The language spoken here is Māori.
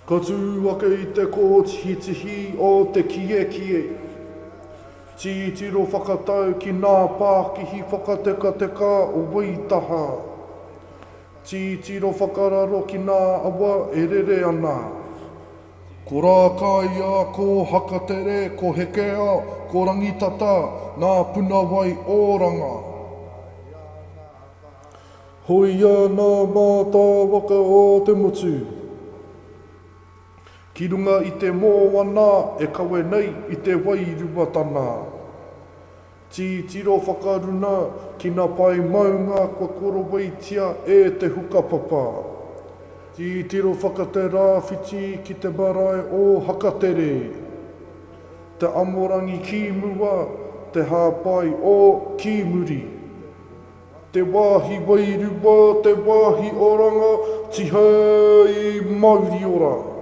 Ka tū wake i te kōtihi o te kie. Titiro whakatau ki nā Pākihi whakateka o Waitaha. Titiro whakararo ki nā awa e rere ana. Ko rākai a ko hakatere, ko hekea, ko rangitata, nā punawai ōranga. Hoi ana mā tā waka o te motu. Ki runga i te moana e kawe nei i te wairuatana. Titiro whakaruna ki nā pai maunga kua korowaitia e te hukapapa. Titiro whakate rāwhiti ki te marae o hakatere. Te amorangi ki mua, te hāpai o ki muri. Te wāhi wairua, te wāhi oranga, tihai mauri ora.